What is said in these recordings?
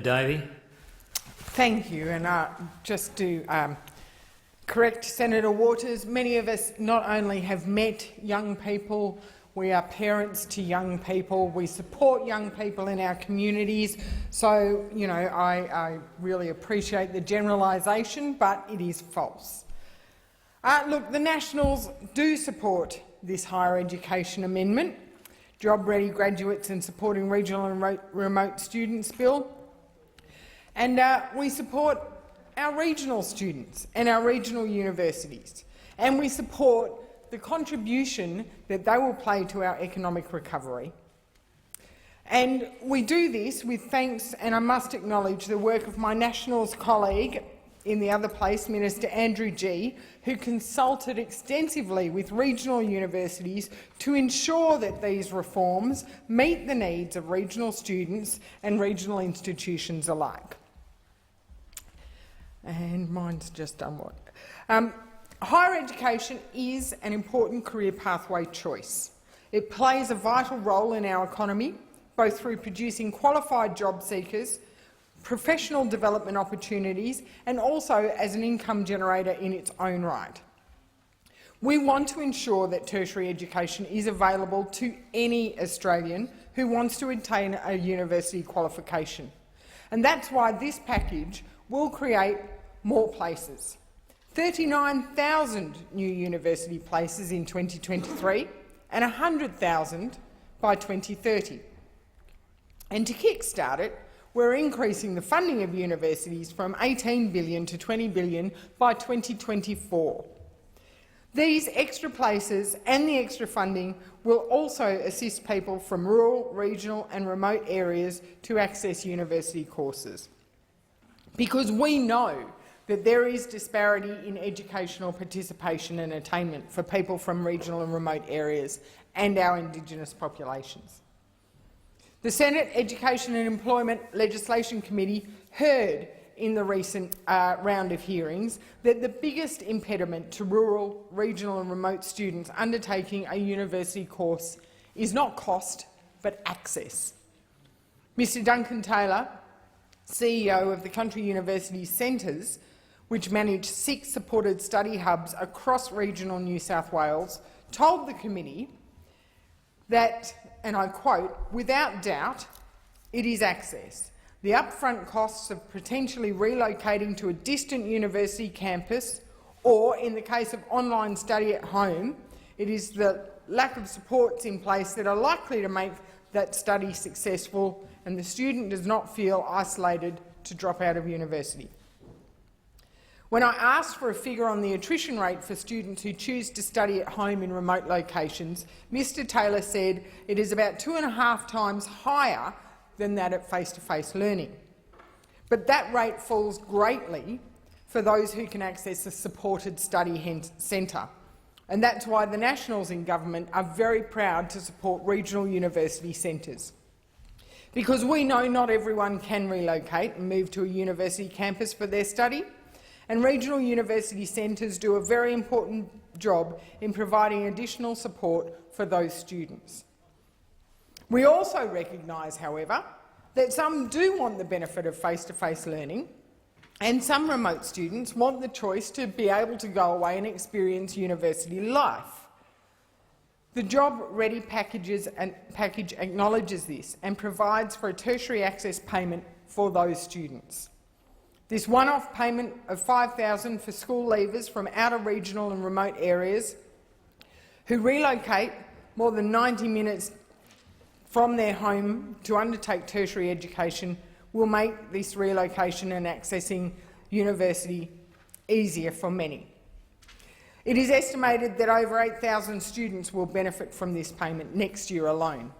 Davey. Thank you. And just to correct Senator Waters, many of us not only have met young people, we are parents to young people, we support young people in our communities. So, you know, I really appreciate the generalisation, but it is false. Look, the Nationals do support this higher education amendment, Job-Ready Graduates and Supporting Regional and Remote Students Bill. And we support our regional students and our regional universities, and we support the contribution that they will play to our economic recovery. And we do this with thanks, and I must acknowledge the work of my Nationals colleague in the other place, Minister Andrew Gee, who consulted extensively with regional universities to ensure that these reforms meet the needs of regional students and regional institutions alike. And mine's just done what? Higher education is an important career pathway choice. It plays a vital role in our economy, both through producing qualified job seekers, professional development opportunities, and also as an income generator in its own right. We want to ensure that tertiary education is available to any Australian who wants to attain a university qualification. And that's why this package will create more places. 39,000 new university places in 2023 and 100,000 by 2030. And to kick-start it, we're increasing the funding of universities from $18 billion to $20 billion by 2024. These extra places and the extra funding will also assist people from rural, regional and remote areas to access university courses. Because we know that there is disparity in educational participation and attainment for people from regional and remote areas and our Indigenous populations. The Senate Education and Employment Legislation Committee heard in the recent round of hearings that the biggest impediment to rural, regional and remote students undertaking a university course is not cost but access. Mr Duncan Taylor, CEO of the Country University Centres, which manage 6 supported study hubs across regional New South Wales, told the committee that, and I quote, "Without doubt, it is access. The upfront costs of potentially relocating to a distant university campus, or in the case of online study at home, it is the lack of supports in place that are likely to make that study successful and the student does not feel isolated to drop out of university." When I asked for a figure on the attrition rate for students who choose to study at home in remote locations, Mr Taylor said it is about 2.5 times higher than that at face-to-face learning. But that rate falls greatly for those who can access a supported study centre. And that's why the Nationals in government are very proud to support regional university centres. Because we know not everyone can relocate and move to a university campus for their study, and regional university centres do a very important job in providing additional support for those students. We also recognise, however, that some do want the benefit of face-to-face learning, and some remote students want the choice to be able to go away and experience university life. The Job-Ready package acknowledges this and provides for a tertiary access payment for those students. This one-off payment of $5,000 for school leavers from outer regional and remote areas who relocate more than 90 minutes from their home to undertake tertiary education will make this relocation and accessing university easier for many. It is estimated that over 8,000 students will benefit from this payment next year alone.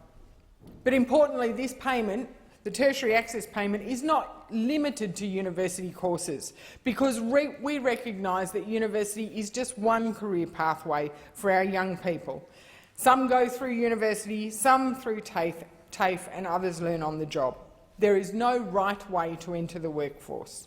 But importantly, this payment, the tertiary access payment, is not limited to university courses, because we recognise that university is just one career pathway for our young people. Some go through university, some through TAFE and others learn on the job. There is no right way to enter the workforce.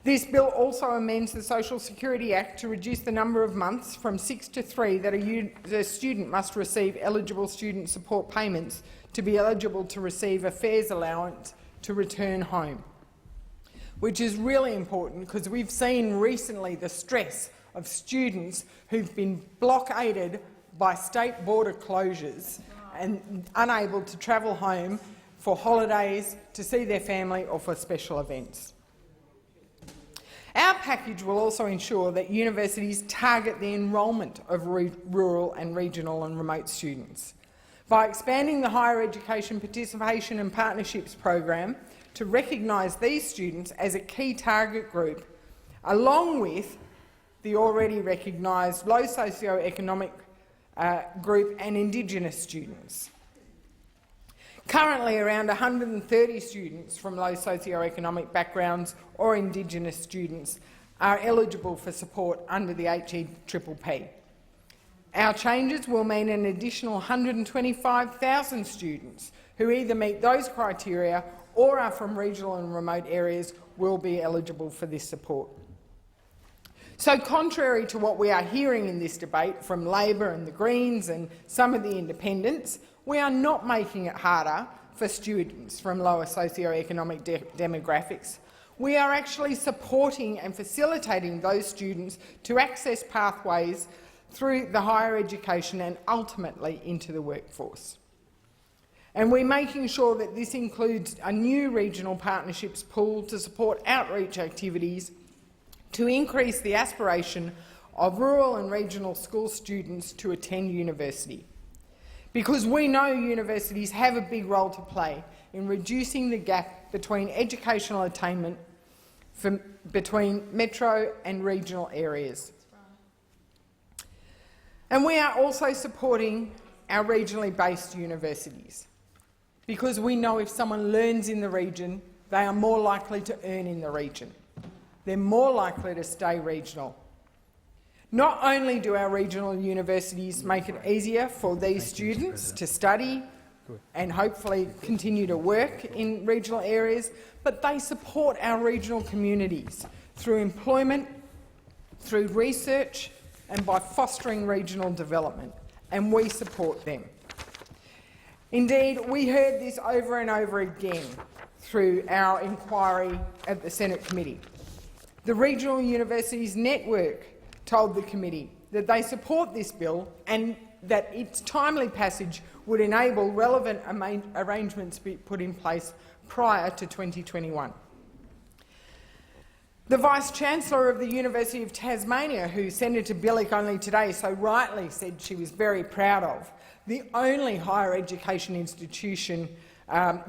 This bill also amends the Social Security Act to reduce the number of months from 6 to 3 that a student must receive eligible student support payments to be eligible to receive a fares allowance to return home, which is really important because we've seen recently the stress of students who've been blockaded by state border closures and unable to travel home for holidays, to see their family or for special events. Our package will also ensure that universities target the enrolment of rural and regional and remote students by expanding the Higher Education Participation and Partnerships program to recognise these students as a key target group, along with the already recognised low socio-economic group and Indigenous students. Currently, around 130 students from low socio-economic backgrounds or Indigenous students are eligible for support under the HEPPP. Our changes will mean an additional 125,000 students who either meet those criteria or are from regional and remote areas will be eligible for this support. So, contrary to what we are hearing in this debate from Labor and the Greens and some of the independents, we are not making it harder for students from lower socio-economic demographics. We are actually supporting and facilitating those students to access pathways through the higher education and ultimately into the workforce. And we're making sure that this includes a new regional partnerships pool to support outreach activities to increase the aspiration of rural and regional school students to attend university. Because we know universities have a big role to play in reducing the gap between educational attainment between metro and regional areas. And we are also supporting our regionally based universities, because we know if someone learns in the region, they are more likely to earn in the region. They're more likely to stay regional. Not only do our regional universities make it easier for these students to study and hopefully continue to work in regional areas, but they support our regional communities through employment, through research and by fostering regional development, and we support them. Indeed, we heard this over and over again through our inquiry at the Senate Committee. The Regional Universities Network told the committee that they support this bill and that its timely passage would enable relevant arrangements to be put in place prior to 2021. The Vice-Chancellor of the University of Tasmania, who Senator Bilyk only today so rightly said she was very proud of, the only higher education institution,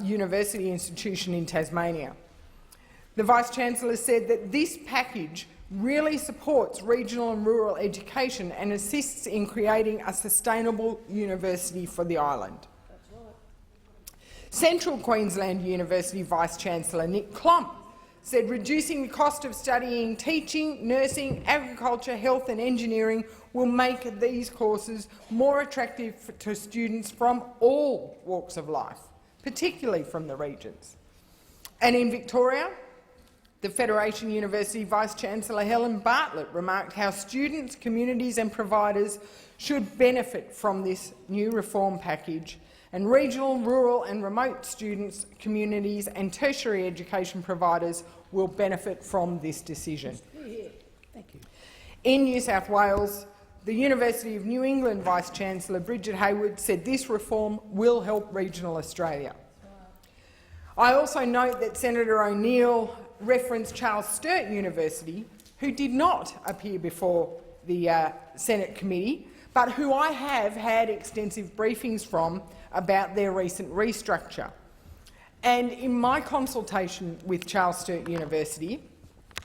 university institution in Tasmania. The Vice-Chancellor said that this package really supports regional and rural education and assists in creating a sustainable university for the island. That's right. Central Queensland University Vice-Chancellor Nick Klomp said reducing the cost of studying teaching, nursing, agriculture, health and engineering will make these courses more attractive to students from all walks of life, particularly from the regions. And in Victoria, the Federation University Vice-Chancellor Helen Bartlett remarked how students, communities and providers should benefit from this new reform package, and regional, rural and remote students, communities and tertiary education providers will benefit from this decision. Thank you. In New South Wales, the University of New England Vice-Chancellor Bridget Hayward said this reform will help regional Australia. I also note that Senator O'Neill referenced Charles Sturt University, who did not appear before the Senate committee, but who I have had extensive briefings from about their recent restructure. And in my consultation with Charles Sturt University,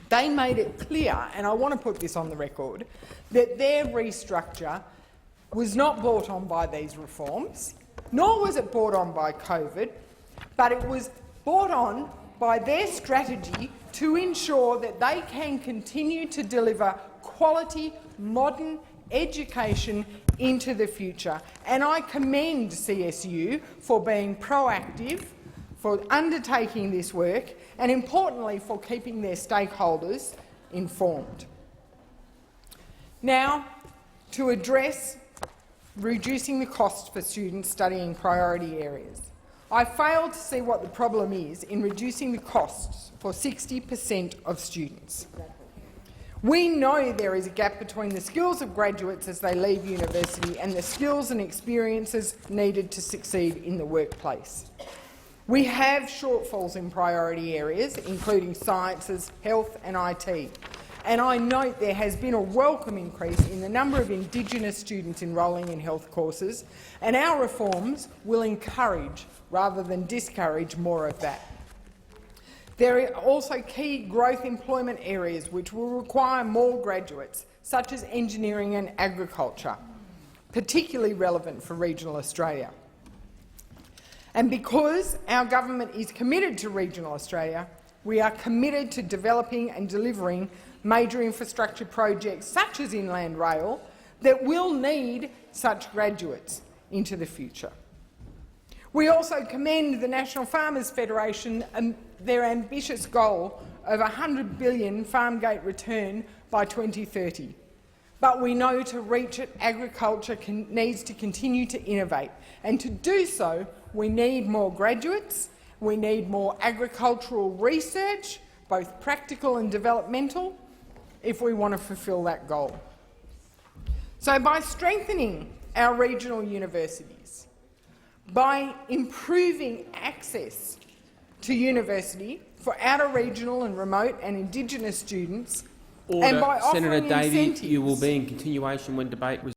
they made it clear, and I want to put this on the record, that their restructure was not brought on by these reforms, nor was it brought on by COVID, but it was brought on by their strategy to ensure that they can continue to deliver quality, modern education into the future. And I commend CSU for being proactive, for undertaking this work, and importantly for keeping their stakeholders informed. Now, to address reducing the cost for students studying priority areas, I fail to see what the problem is in reducing the costs for 60% of students. We know there is a gap between the skills of graduates as they leave university and the skills and experiences needed to succeed in the workplace. We have shortfalls in priority areas, including sciences, health and IT. And I note there has been a welcome increase in the number of Indigenous students enrolling in health courses, and our reforms will encourage rather than discourage more of that. There are also key growth employment areas which will require more graduates, such as engineering and agriculture, particularly relevant for regional Australia. And because our government is committed to regional Australia, we are committed to developing and delivering major infrastructure projects, such as Inland Rail, that will need such graduates into the future. We also commend the National Farmers Federation and their ambitious goal of $100 billion farmgate return by 2030. But we know to reach it, agriculture needs to continue to innovate, and to do so we need more graduates, we need more agricultural research, both practical and developmental, if we want to fulfil that goal. So by strengthening our regional universities, by improving access to university for outer regional and remote and Indigenous students, Order. and by offering Senator Davey, incentives, you will be in continuation when debate